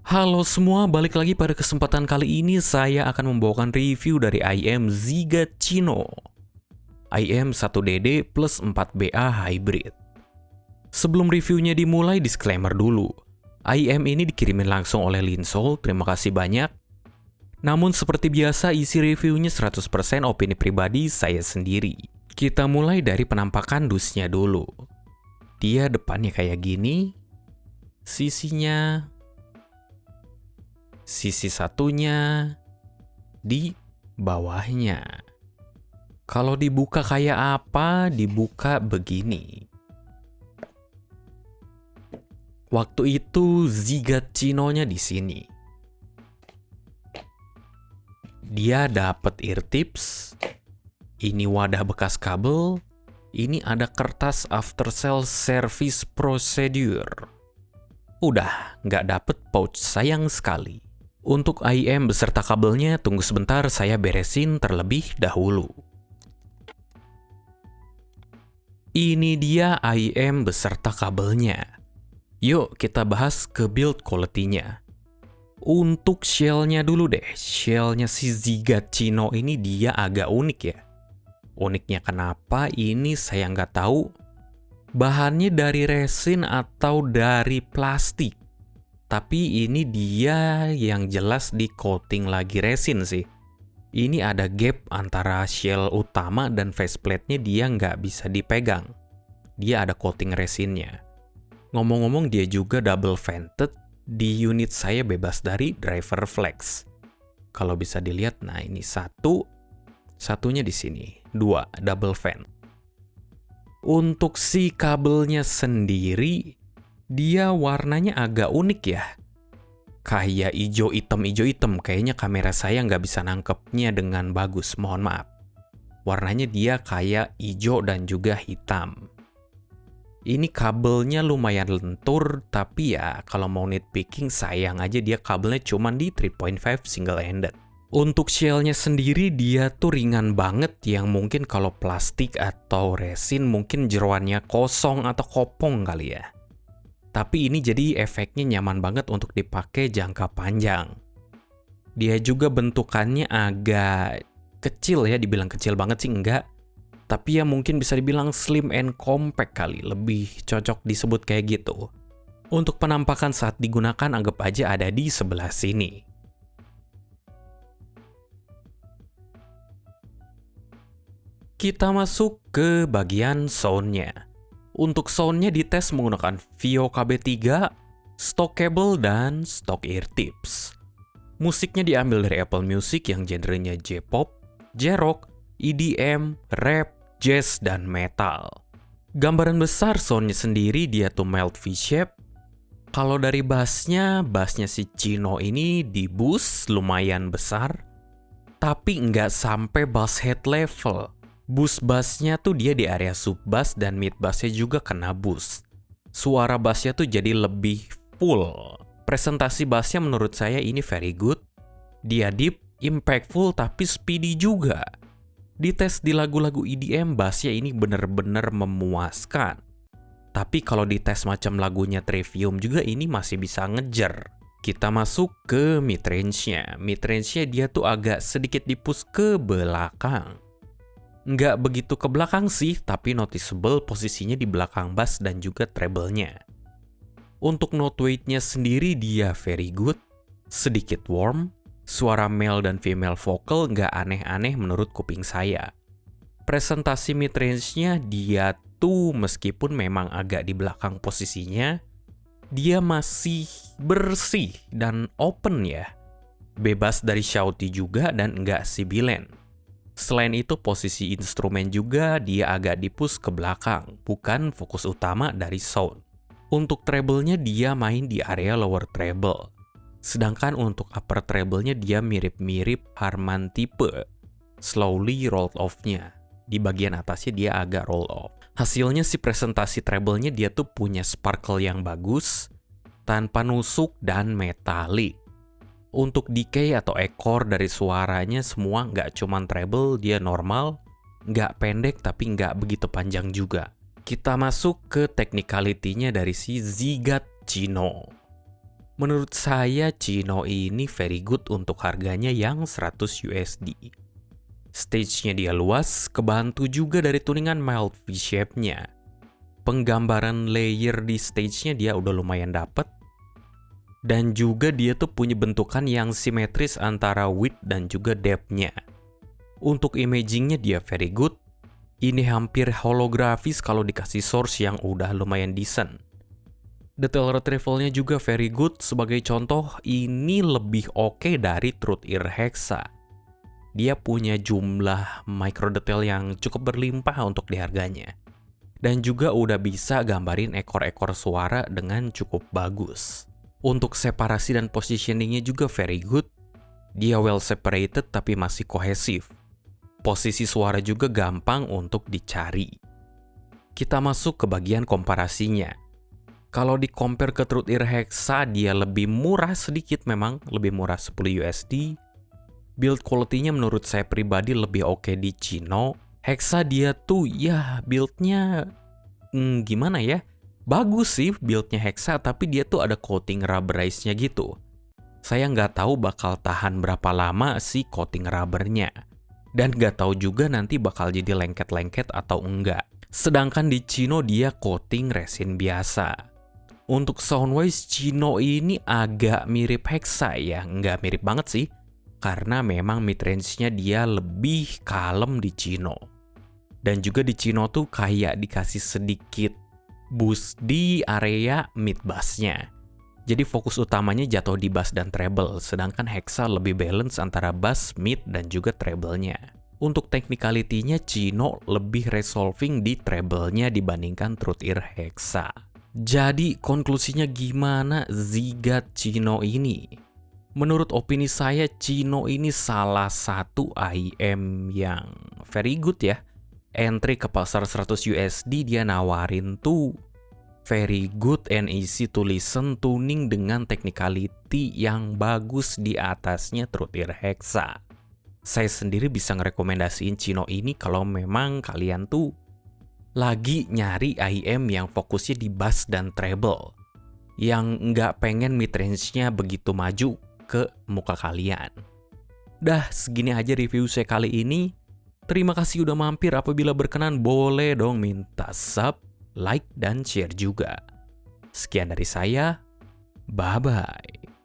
Halo semua, balik lagi pada kesempatan kali ini saya akan membawakan review dari IM Zigachino IM 1DD plus 4BA Hybrid. Sebelum reviewnya dimulai, disclaimer dulu. IM ini dikirimin langsung oleh Linsol, terima kasih banyak. Namun seperti biasa, isi reviewnya 100% opini pribadi saya sendiri. Kita mulai dari penampakan dusnya dulu. Dia depannya kayak gini, sisinya sisi satunya di bawahnya. Kalau dibuka kayak apa? Dibuka begini. Waktu itu Zigachino-nya di sini. Dia dapat ear tips. Ini wadah bekas kabel. Ini ada kertas after sale service procedure. Udah, nggak dapet pouch, sayang sekali. Untuk IM beserta kabelnya, tunggu sebentar saya beresin terlebih dahulu. Ini dia IM beserta kabelnya. Yuk kita bahas ke build quality-nya. Untuk shell-nya dulu deh. Shell-nya si Zigachino ini dia agak unik ya. Uniknya kenapa? Ini saya nggak tahu. Bahannya dari resin atau dari plastik. Tapi ini dia yang jelas di coating lagi resin sih. Ini ada gap antara shell utama dan faceplate-nya, dia nggak bisa dipegang. Dia ada coating resinnya. Ngomong-ngomong dia juga double vented. Di unit saya bebas dari driver flex. Kalau bisa dilihat, nah ini satunya di sini. 2, double vent. Untuk si kabelnya sendiri, dia warnanya agak unik ya. Kayak hijau hitam. Kayaknya kamera saya nggak bisa nangkepnya dengan bagus, mohon maaf. Warnanya dia kayak hijau dan juga hitam. Ini kabelnya lumayan lentur, tapi ya kalau mau nitpicking sayang aja dia kabelnya cuma di 3.5 single ended. Untuk shell-nya sendiri dia tuh ringan banget, yang mungkin kalau plastik atau resin mungkin jeroannya kosong atau kopong kali ya. Tapi ini jadi efeknya nyaman banget untuk dipakai jangka panjang. Dia juga bentukannya agak kecil ya, dibilang kecil banget sih enggak. Tapi ya mungkin bisa dibilang slim and compact kali, lebih cocok disebut kayak gitu. Untuk penampakan saat digunakan anggap aja ada di sebelah sini. Kita masuk ke bagian sound-nya. Untuk sound-nya dites menggunakan Vio KB3, stock cable, dan stock ear tips. Musiknya diambil dari Apple Music yang genrenya J-pop, J-rock, EDM, rap, jazz, dan metal. Gambaran besar sound-nya sendiri dia tuh mild V-shape. Kalau dari bassnya si Chino ini di boost lumayan besar, tapi nggak sampai bass head level. Boost bassnya tuh dia di area sub bass dan mid bassnya juga kena boost. Suara bassnya tuh jadi lebih full. Presentasi bassnya menurut saya ini very good. Dia deep, impactful, tapi speedy juga. Di tes di lagu-lagu EDM, bassnya ini bener-bener memuaskan. Tapi kalau di tes macam lagunya Trivium juga ini masih bisa ngejar. Kita masuk ke mid-range-nya. Mid-range-nya dia tuh agak sedikit di-push ke belakang. Nggak begitu ke belakang sih, tapi noticeable posisinya di belakang bass dan juga treble-nya. Untuk note weight-nya sendiri dia very good, sedikit warm, suara male dan female vocal nggak aneh-aneh menurut kuping saya. Presentasi mid-range-nya dia tuh meskipun memang agak di belakang posisinya, dia masih bersih dan open ya. Bebas dari shouty juga dan nggak sibilant. Selain itu posisi instrumen juga dia agak di-push ke belakang, bukan fokus utama dari sound. Untuk treble-nya dia main di area lower treble. Sedangkan untuk upper treble-nya dia mirip-mirip Harman tipe. Slowly rolled off-nya. Di bagian atasnya dia agak roll off. Hasilnya si presentasi treble-nya dia tuh punya sparkle yang bagus, tanpa nusuk dan metalik. Untuk decay atau ekor dari suaranya semua nggak cuman treble, dia normal, nggak pendek tapi nggak begitu panjang juga. Kita masuk ke technicality-nya dari si Zigachino. Menurut saya Chino ini very good untuk harganya yang 100 USD. Stage-nya dia luas, kebantu juga dari tuningan mild V-shape-nya. Penggambaran layer di stage-nya dia udah lumayan dapet. Dan juga dia tuh punya bentukan yang simetris antara width dan juga depth-nya. Untuk imaging-nya dia very good. Ini hampir holografis kalau dikasih source yang udah lumayan decent. Detail retrieval-nya juga very good. Sebagai contoh, ini lebih oke dari Truth Ear Hexa. Dia punya jumlah micro detail yang cukup berlimpah untuk di harganya. Dan juga udah bisa gambarin ekor-ekor suara dengan cukup bagus. Untuk separasi dan positioning-nya juga very good. Dia well separated tapi masih kohesif. Posisi suara juga gampang untuk dicari. Kita masuk ke bagian komparasinya. Kalau di-compare ke Truth Ear Hexa, dia lebih murah sedikit memang, lebih murah 10 USD. Build quality-nya menurut saya pribadi lebih oke di Chino. Hexa dia tuh ya build-nya gimana ya? Bagus sih build-nya Hexa, tapi dia tuh ada coating rubberize-nya gitu. Saya nggak tahu bakal tahan berapa lama si coating rubbernya. Dan nggak tahu juga nanti bakal jadi lengket-lengket atau enggak. Sedangkan di Chino dia coating resin biasa. Untuk soundwise Chino ini agak mirip Hexa ya, nggak mirip banget sih. Karena memang midrange-nya dia lebih kalem di Chino. Dan juga di Chino tuh kayak dikasih sedikit boost di area mid bass-nya. Jadi fokus utamanya jatuh di bass dan treble, sedangkan Hexa lebih balance antara bass, mid, dan juga treble-nya. Untuk technicality-nya, Chino lebih resolving di treble-nya dibandingkan Truth Ear Hexa. Jadi konklusinya gimana Zigat Chino ini? Menurut opini saya, Chino ini salah satu IM yang very good ya. Entry ke pasar 100 USD dia nawarin tuh very good and easy to listen tuning dengan technicality yang bagus di atasnya Truth Ear Hexa. Saya sendiri bisa ngerekomendasiin Chino ini kalau memang kalian tuh lagi nyari IM yang fokusnya di bass dan treble. Yang nggak pengen midrange-nya begitu maju ke muka kalian. Dah segini aja review saya kali ini. Terima kasih udah mampir, apabila berkenan boleh dong minta sub, like, dan share juga. Sekian dari saya, bye-bye.